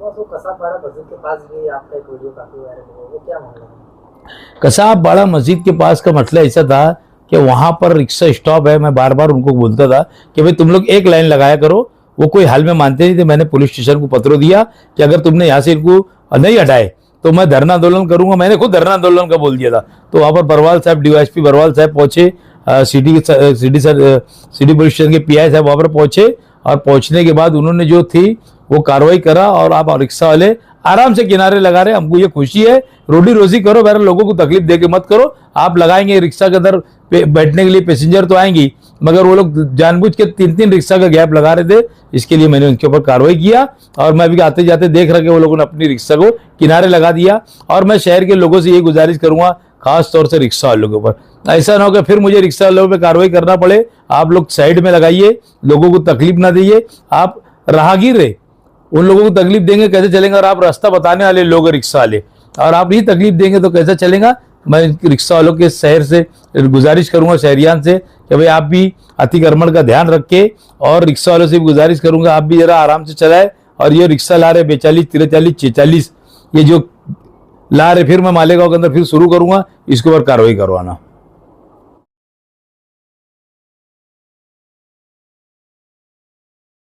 तो कसाबपाड़ा मस्जिद के पास भी आपका एक वीडियो काफी वायरल हुआ, वो क्या मामला है? कसाबपाड़ा मस्जिद के पास का मसला ऐसा था कि वहां पर रिक्शा स्टॉप है। मैं बार बार उनको बोलता था कि भाई तुम लोग एक लाइन लगाया करो, वो कोई हाल में मानते नहीं थे। मैंने पुलिस स्टेशन को पत्र दिया कि अगर तुमने यहाँ से इनको नहीं हटाए तो मैं धरना आंदोलन करूंगा। मैंने खुद धरना आंदोलन का बोल दिया था। तो वहां पर बरवाल साहब, डीवाईएसपी बरवाल साहब पहुंचे, सिटी पुलिस स्टेशन के पीआई साहब वहां पर पहुंचे, और पहुंचने के बाद उन्होंने जो थी वो कार्रवाई करा, और आप रिक्शा वाले आराम से किनारे लगा रहे। हमको ये खुशी है, रोटी रोजी करो, बहरहाल लोगों को तकलीफ दे के मत करो। आप लगाएंगे रिक्शा के अंदर बैठने के लिए पैसेंजर तो आएंगी, मगर वो लोग जानबूझ के 3-3 रिक्शा का गैप लगा रहे थे। इसके लिए मैंने उनके ऊपर कार्रवाई किया, और मैं अभी आते जाते देख रहा कि वो लोगों ने अपनी रिक्शा को किनारे लगा दिया। और मैं शहर के लोगों से ये गुजारिश करूंगा, खास तौर से रिक्शा वालों के ऊपर, ऐसा ना हो कि फिर मुझे रिक्शा वालों पे कार्रवाई करना पड़े। आप लोग साइड में लगाइए, लोगों को तकलीफ ना दीजिए। आप राहगीर है, उन लोगों को तकलीफ देंगे कैसे चलेगा? और आप रास्ता बताने वाले लोग रिक्शा वाले, और आप ही तकलीफ देंगे तो कैसे चलेगा? मैं रिक्शा वालों के शहर से गुजारिश करूंगा, शहरियान से, कि भाई आप भी अतिक्रमण का ध्यान रखे, और रिक्शा वालों से भी गुजारिश करूंगा आप भी जरा आराम से चलाए। और ये रिक्शा ला रहे 42, 43, 46 ये जो ला रहे, फिर मैं मालेगांव के अंदर फिर शुरू करूंगा, इसके ऊपर कार्रवाई करवाना।